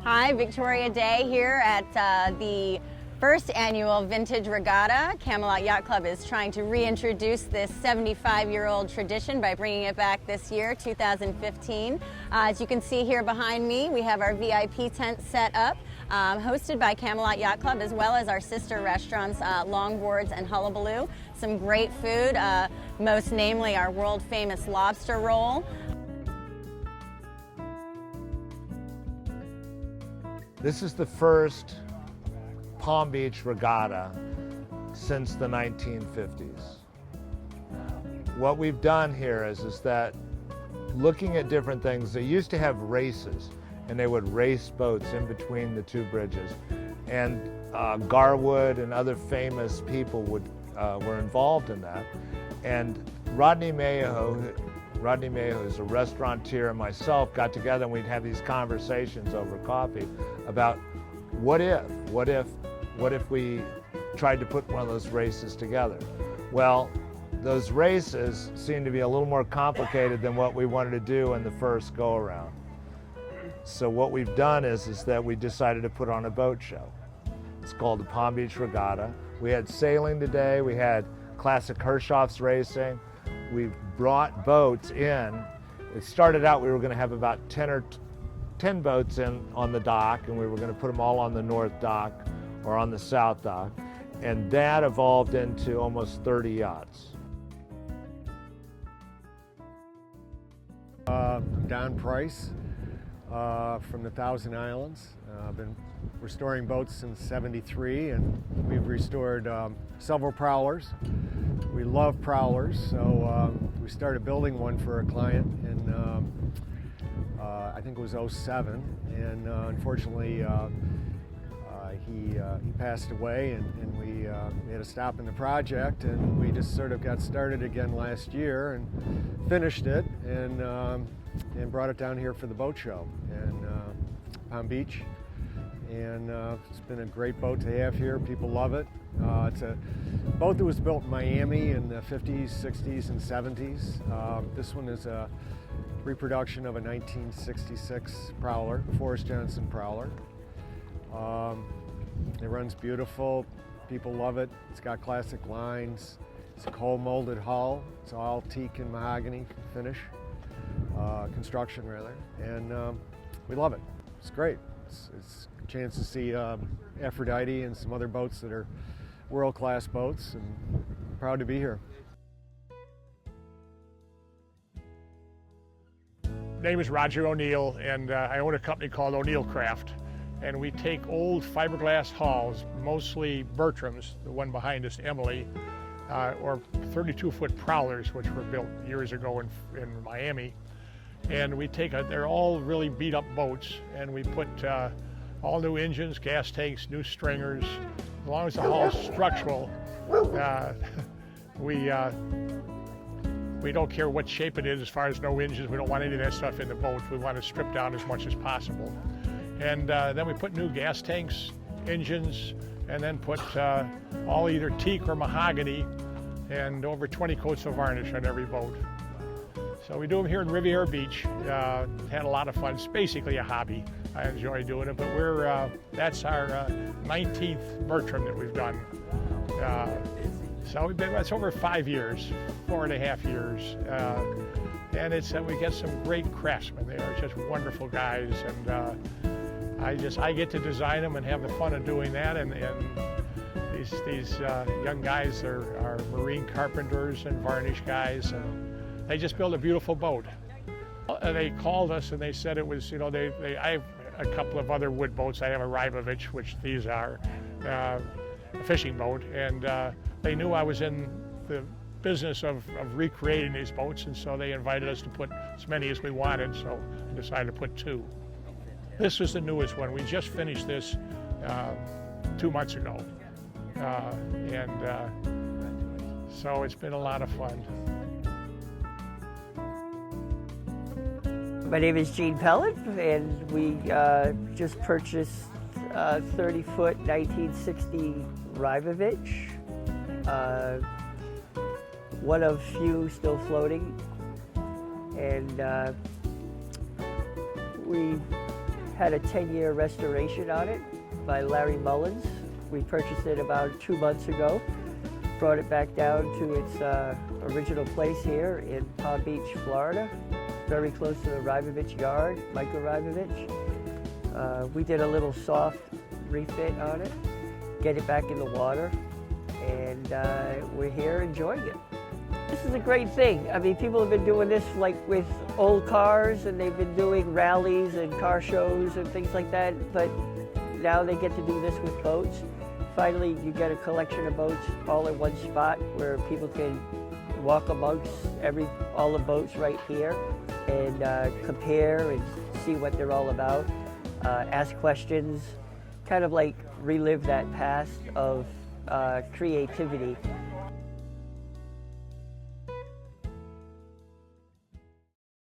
Hi, Victoria Day here at the first annual Vintage Regatta. Camelot Yacht Club is trying to reintroduce this 75-year-old tradition by bringing it back this year, 2015. As you can see here behind me, we have our VIP tent set up, hosted by Camelot Yacht Club, as well as our sister restaurants, Longboards and Hullabaloo. Some great food, most namely our world-famous lobster roll. This is the first Palm Beach Regatta since the 1950s. What we've done here is that looking at different things, they used to have races and they would race boats in between the two bridges. And Garwood and other famous people were involved in that. And Rodney Mayo, who's a restaurateur, and myself got together and we'd have these conversations over coffee about what if we tried to put one of those races together. Well, those races seem to be a little more complicated than what we wanted to do in the first go around. So what we've done is that we decided to put on a boat show. It's called the Palm Beach Regatta. We had sailing today, we had classic Hirschhoff's racing. We brought boats in. It started out we were going to have about 10 boats in on the dock, and we were going to put them all on the north dock or on the south dock, and that evolved into almost 30 yachts. I'm Don Price from the Thousand Islands. I've been restoring boats since '73, and we've restored several prowlers. We love prowlers, so we started building one for a client in I think it was '07, and unfortunately he passed away, and we had to stop in the project, and we just sort of got started again last year and finished it, and brought it down here for the boat show in Palm Beach. And it's been a great boat to have here. People love it. It's a boat that was built in Miami in the 50s, 60s, and 70s. This one is a reproduction of a 1966 prowler, Forrest Johnson prowler. It runs beautiful. People love it. It's got classic lines. It's a cold molded hull. It's all teak and mahogany finish, construction rather, and we love it. It's great. It's a chance to see Aphrodite and some other boats that are world-class boats, and proud to be here. My name is Roger ONeill, and I own a company called ONeill Craft. And we take old fiberglass hulls, mostly Bertram's, the one behind us, Emily, or 32-foot prowlers, which were built years ago in Miami. And we take they're all really beat up boats, and we put all new engines, gas tanks, new stringers. As long as the hull's structural, we don't care what shape it is as far as no engines. We don't want any of that stuff in the boat. We want to strip down as much as possible. And then we put new gas tanks, engines, and then put all either teak or mahogany, and over 20 coats of varnish on every boat. So we do them here in Riviera Beach. Had a lot of fun. It's basically a hobby. I enjoy doing it, but that's our 19th Bertram that we've done. So it's over 5 years, 4.5 years. And we get some great craftsmen. They are just wonderful guys, and I get to design them and have the fun of doing that. And these young guys are marine carpenters and varnish guys, and they just build a beautiful boat. They called us and they said it was, I have a couple of other wood boats. I have a Rybovich, which these are, a fishing boat, and they knew I was in the business of recreating these boats, and so they invited us to put as many as we wanted, so I decided to put 2. This is the newest one. We just finished this 2 months ago, so it's been a lot of fun. My name is Jean Pellett, and we just purchased a 30-foot 1960 Rybovich, one of few still floating, and we had a 10-year restoration on it by Larry Mullins. We purchased it about 2 months ago, brought it back down to its original place here in Palm Beach, Florida, very close to the Rybovich yard, Michael Rybovich. We did a little soft refit on it, get it back in the water, and we're here enjoying it. This is a great thing. I mean, people have been doing this like with old cars, and they've been doing rallies and car shows and things like that, but now they get to do this with boats. Finally, you get a collection of boats all in one spot where people can walk amongst all the boats right here and compare and see what they're all about, ask questions, kind of like relive that past of creativity